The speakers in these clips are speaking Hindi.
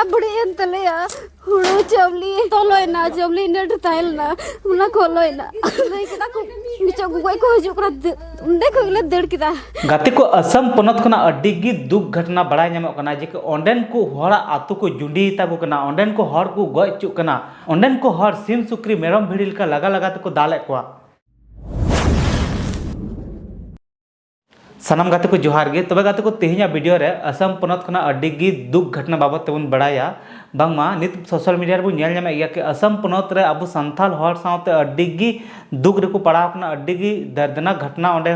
बड़ी तलेया हुड़ू चवली तोलोयना चवली नेट ताइलना उना खोलोयना नहीं किदा को निचो गुगोय को हजू करा उंडे को गले दड़ किदा गाते को असम पनत खना अड्डी गी दुख घटना बड़ा ᱧᱟᱢᱚᱜ ᱠᱟᱱᱟ जे ओंडेन को हड़ा आतु को जुंडी ताको कना ओंडेन को हर को गय चुक कना ओंडेन को हर सिम सुक्री मेरम भिड़िल का लगा लगा को दाले को सनम गाते को जोहार गे तबे गाते को तेहिया वीडियो रे असम पनत खना अड्डी गी दुख घटना बाबत तेबन बड़ाया बांगमा नित सोशल मीडिया रे बो नेल ᱧᱟᱢᱮ गया कि असम पनत रे अबो संथाल हर सावते अड्डी गी दुख रे को पड़ाव कना अड्डी गी दर्दनाक घटना ओंडे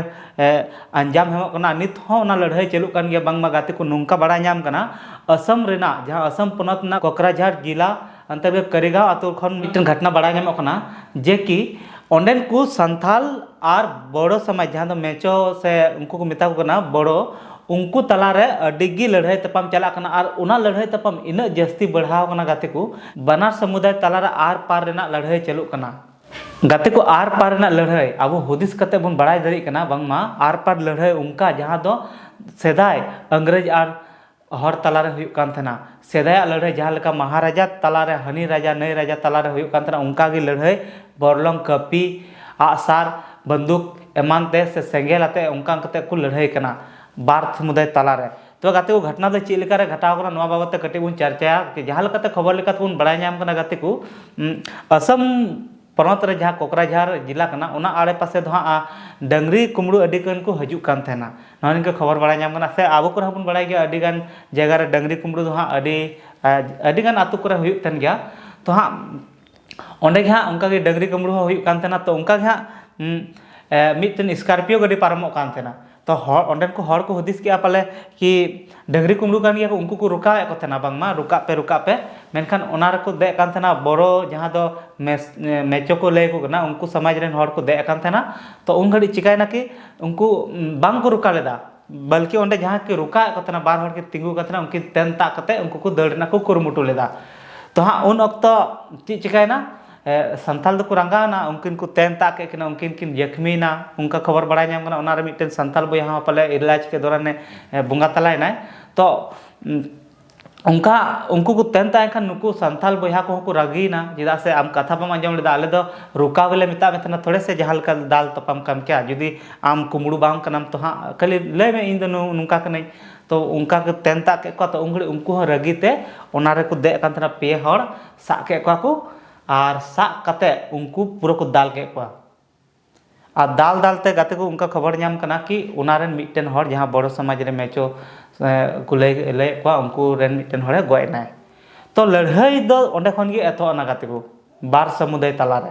अंजाम हेमो कना नित हो ना लड़ाई चलु कान गया बांगमा गाते को नोंका बड़ा ᱧᱟᱢ कना असम रेना जहां असम पनत ना कोकराझार जिला अंतर्गत करीगांव आतु खन मिटन घटना बड़ा ᱧᱟᱢᱚᱜ कना जे कि ओंडेन को संथाल और बड़ो समाज जहाँ मेचो से उनको को मिता को ना बड़ो उनको तलारे अडिगी लड़ाई तपम चला कना और उना लड़ाई तपम इन जस्ती बढ़ाव कना गाते को बनार समुदाय तलारे आर पार रेना लड़ाई चलु कना गाते को आर पार रेना लड़ाई अब हुदिस कते बन बड़ाई दरी कना बांगमा आर पार लड़ाई उनका जहाँ दो सेदाय अंग्रेज और हर तलारे हुयुक कान थना सेदाय लड़ाई जहाँ लेका महाराजा तलारे हनी राजा नई राजा तलारे हुयुक कान थना उनका गी लड़ाई बरलंग कपी आसार बंदूक एमानते से सेंगेल आते उनका कते को लड़ाई कना बार समुदाय तलारे तो गाते को घटना दो चेक लेकर घटाव कना नवा बाबत कटे बन चर्चा कि जहाँ लेकाते खबर लेकाते बन बड़ाई ᱧᱟᱢ कना गाते को असम पनत रे जहाँ कोकराझार जिला कना उना आड़े पासे दो हाँ डंगरी कुमड़ू अड्डी कन को हजू कान थेना नॉन इनके खबर बड़ा ᱧᱟᱢ कना से आबो को बन बड़ाई गया अड्डी गान जगह रे डंगरी कुमड़ू दो हाँ अड्डी गान आतु को हुयुक तन गया तो हाँ ओंडे हाँ उनका के डंगरी कुमड़ू हुयुक कान थेना तो उनका हाँ मिटन स्कॉर्पियो गाड़ी पारमोग कान थेना तो हर ओंडेन को हर को हुदिस के पाले कि डंगरी कुमड़ू कान गया उनको को रुका को थेना बांगमा रुका पे मेनखान ओना रे को दे कान थेना बड़ो जहाँ दो मेचो को ले को ना उनको समाज रेन हर को दे कान थेना तो उन घड़ी चिकायना कि उनको बांग को रुका लेदा बल्कि ओंडे जहाँ के रुका को थेना बार हर के तिंगु का थेना उनकी तेन ता कते उनको को दड़ना को कुरुमुटु लेदा तो हाँ उन अक्तो ची चिकायना संथाल को रंगाना उनकिन को तेन ताके कना उनकिन किन जख्मी ना उनका खबर बड़ा ᱧᱟᱢ कना ओना रे मिटन संथाल बया पाले इलाज के दौरान बुंगा तलाय ना तो उनका उनको को तेन ताय खान नुकु संथाल बया को रागीना जिदा से आम कथा बम आंजम लेदा आले दो रुका बेले मिता में थना थोड़े से जहाल का दाल तपम कम क्या यदि आम कुमड़ू बांग कनम तो हाँ खाली ले में इन दो नुका कने तो उनका के तेन ताके को तो उंगड़ी उनको रगीते ओना रे को दे कान थना पे हड़ सा के को और सा कते उनको पूरा को दाल के को और दाल दालते गाते को उनका खबर ᱧᱟᱢ कना कि उनारेन मिटन हर जहाँ बड़ो समाज रे मेचो को ले को उनको रेन मिटन हरे गयना तो लड़ाई दो ओंडे खन गे एतो ना गाते को बार समुदाय तलारे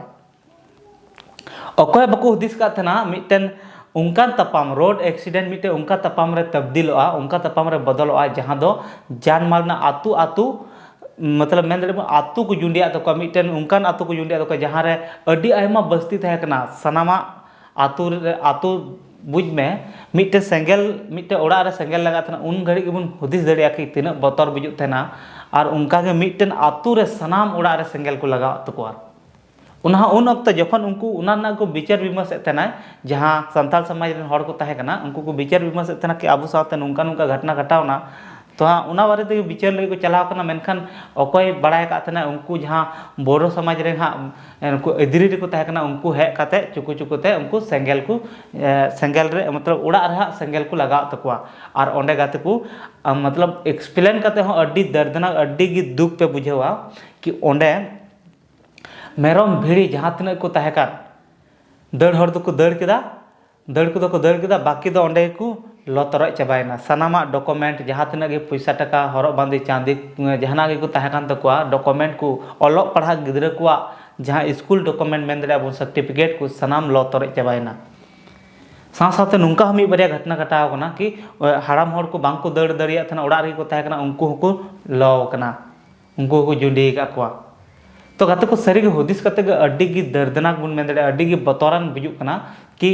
अकोय बको हुदिस का थना मिटन उनका तपाम रोड एक्सीडेंट मिटे उनका तपाम रे तब्दीलवा उनका तपाम रे बदलवा जहाँ दो जान माल ना आतु आतु मतलब मेन आतु को जुंडिया तो मिटन उनकान आतु को जुंडिया तो जहाँ रे अड्डी आयमा बस्ती तहे कना सनामा आतु बुझ में मिटे सेंगल मिटे ओड़ा रे सेंगल लगा था उन घड़ी के बन हुदिस दड़िया कि तीना बतर बुजुग थेना और उनका के मिटन आतु रे सनाम ओड़ा रे सेंगल को लगा तकोआ उन वक्त जखन उनको उना को विचार विमर्श तना जहाँ संथाल समाज रे हर को तहे कना उनको को विचार विमर्श तना कि आबो साथे नुंका नुंका घटना घटावना तो हाँ उना बारे ते विचार लगे को चलाव कना मेनखान अकोय बड़ाय का तना उनको जहाँ बोरो समाज रे हाँ उनको एदिरी रे को तहे कना उनको हे काते चुकु चुकुते उनको सेंगल को सेंगल रे मतलब उड़ा रे हाँ सेंगल को लगा तकोआ और ओंडे गाते को मतलब एक्सप्लेन काते हो अड्डी दर्दनाक अड्डी गी दुख पे बुझेवा कि ओंडे मेरम भिड़ी जहाँ तना को तहेकान दड़ हर को दड़ केदा बाकी दो ओंडे को लतरज चाबायना सनामा डॉक्यूमेंट जहाँ तना गे पैसा टका हरब बांदी चांदी जहाना गे को तहेकान तकोआ डॉक्यूमेंट को अलग पढ़ा गिद्रा को जहाँ स्कूल डॉक्यूमेंट मेन दड़े सर्टिफिकेट को सनाम लतरज चाबायना साथ नुंका हम बारे घटना घटाव कना कि हाड़ाम हर को बांग को दड़ दड़िया थना ओड़ा रे को तहेकाना उनको को लव कना उनको को जुंडी का कोआ तो गाते को सारी हुदिस कते अड्डी गी दर्दनाक बन मेन दड़े अड्डी गी बतरान बुजुग कना कि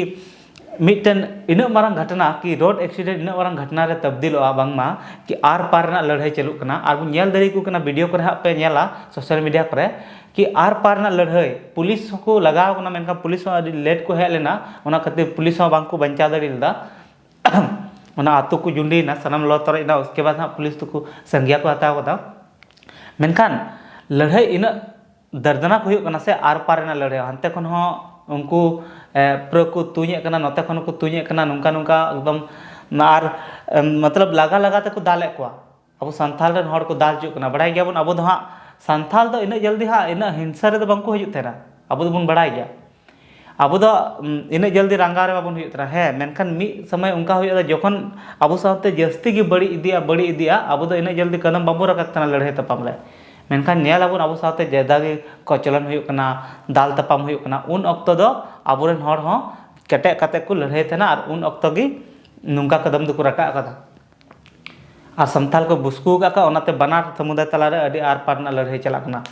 मिटन इन मारंग घटना कि रोड एक्सीडेंट इन मारंग घटना रे तब्दीलोआ बांगमा कि आर पार ना लड़ाई चलुक कना और बन नेल दड़ी को कना वीडियो करे हाँ पे नेला सोशल मीडिया करे कि आर पार ना लड़ाई पुलिस को लगाव कना मेनका पुलिस अडी लेट को हेज लेना ओना खातिर पुलिस बांग को बंचा दड़ीलदा ओना आतु को जुंडी ना सनम लो तोरना उसके बाद हाँ पुलिस तो को संज्ञा को हताव कदा मेनखान लड़ाई इन दर्दनाक हुई कना से आर पार ना लड़ाई हानते खन हो उनको पूरा को तुñे कना नते खन को तुñे कना नुंका नुंका एकदम आर मतलब लगा लगा ते को दाले को अब संथाल रन हर को दाल चुक कना बड़ाई गया बन अब हाँ संथाल दो इन जल्दी हाँ इन हिंसा रे बंको हजू तेना अब बन बड़ाई गया अब इन जल्दी रंगा रे बाबन हुई है मेनखान मी समय उनका हुई जखन अब साथे जस्ती की बड़ी इदिया अब इन जल्दी कदम बाबू रखा लड़ाई तपाम रे मेनखान नेल आबन अब साथे ज्यादा गे कचलन हुई कना दाल तपाम हुई कना उन अक्तो दो आबोरेन हर हो केटे कते को लड़ाई थे और उन अक्तो गे नुंका कदम दो को रखा कदा और संथाल को बुस्कू का ओनाते बनार समुदाय तलारे अडी आर पार ना लड़ाई चला कना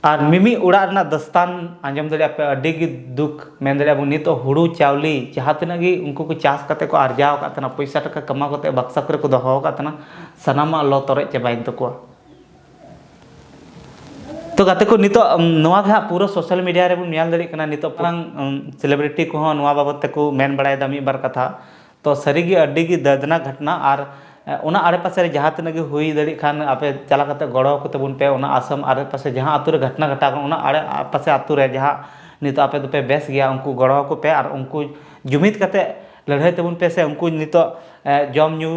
और मिमी उड़ा रना दस्तान आंजम दड़िया पे अडी गे दुख मेन दड़िया बन नितो हुड़ू चावली जहाँ तिना गे उनको को चास कते को आर्जाव का तना पैसा टका कमा कते बक्सा करे को दोहो का तना सनामा लो तोरे चबाइन तको तो गाते को नितो नवा गे पूरा सोशल मीडिया रे बन नेल दड़ी कना नितो परंग सेलिब्रिटी को हो नवा बाबत को मेन बड़ाय दा मी बार कथा तो सरीगी अडी गे दर्दनाक घटना और उना आड़े पासे जहाँ तीन गे हुई दड़ी खान आपे चला कते गड़ो को तबुन पे उना आसम आड़े पासे जहाँ आतु रे घटना घटा उना आड़े पासे आतु रे जहाँ नितो आपे दोपे बेस गया उनको गड़ो को पे और उनको जुमित कते लड़ाई तबुन पे से उनको नितो जम न्यू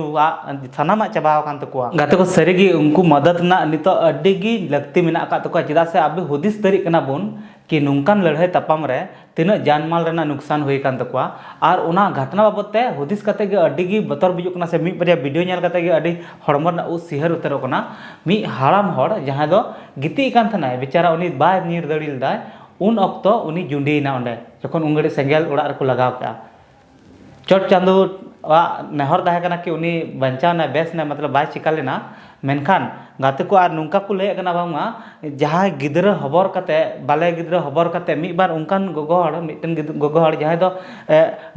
सानामा चाबाव कान तको गाते को सरीगी उनको मदद ना नितो अड्डी गी लगती मेना का तको चिदा से आबे हुदिस दरी कना बुन कि नुंकान लड़ाई तपाम रे तीना जानमाल रेना नुकसान हुई कान तको और उना घटना बाबत ते हुदिस कते गे अड्डी गी बतर बुजुक कना से मी बरिया वीडियो नेल कते गे अड्डी हड़मर ना उ सिहर उतरो कना मी हाराम हड़ जहां दो गिती कान थनाय बेचारा उनी बाय नीर दड़िल दाय उन अक्तो उनी जुंडीना ओंडे जखन उंगड़ी सेंगेल उड़ा रे को लगाव का चोट चांदो नेहर तहे कना कि उनी बंचाव ना बेस ना मतलब बाय चिका लेना मेनखान गाते को आर नुंका को लय कना बांगा जहां गिदरा हबर कते बाले गिदरा हबर कते मी बार उनकान गोगोहड़ मिटन गोगोहड़ जहां दो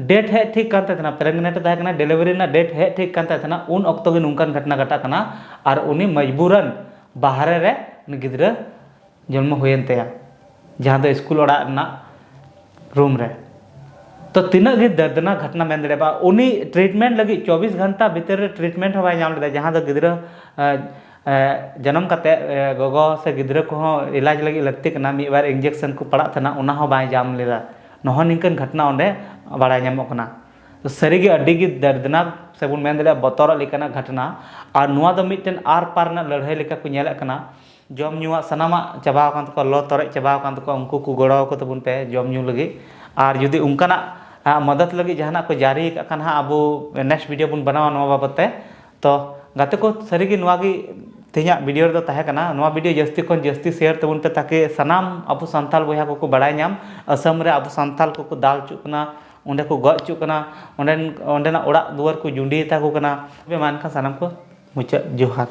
डेट है ठीक कानते तना प्रेगनेंट तहे कना डिलीवरी ना डेट है ठीक कानते तना उन अक्तो गे नुंकान घटना घटा कना और उनी मजबूरन बाहरे रे उनी गिदरा जन्म हुयन तया जहां दो स्कूल ओड़ा ना रूम रे तो तीना गे दर्दनाक घटना मेन दड़े बा उनी ट्रीटमेंट लगी 24 घंटा भीतर ट्रीटमेंट हो बाय नाम लेदा जहां दो गिदरा जन्म कते गोगो से गिदरा को हो इलाज लगी लगती कना मी बार इंजेक्शन को पड़ा थना उना हो बाय जाम लेदा नहो निकन घटना ओंडे बड़ा नामो कना तो सरीगे अड्डी गे दर्दनाक से बुन मेन दड़े बतर लेकाना घटना और नुआ दो मिटन आर पार ना लड़ाई लेका को नेल कना जम न्युआ सनामा चाबाव कान तको लो तोरे चाबाव कान तको उनको को गड़ो को तबुन पे जम न्यू लगी और जुदी उनकाना मदद लगी जहां को जारी कान हा अब नेक्स्ट वीडियो बन बनावा नवा बाबते तो गाते को सरीगी नवा गी तेजा वीडियो रे तहे कना नवा वीडियो जस्ती खन जस्ती शेयर तबुन पे ताकि सनाम अब संथाल बया को बड़ाय नाम असम रे अब संथाल को दाल चुकना ओंडे को गच चुकना ओंडेना ओड़ा दुआर को जुंडी ता को कना बे मान का सनाम को मुचा जोहार।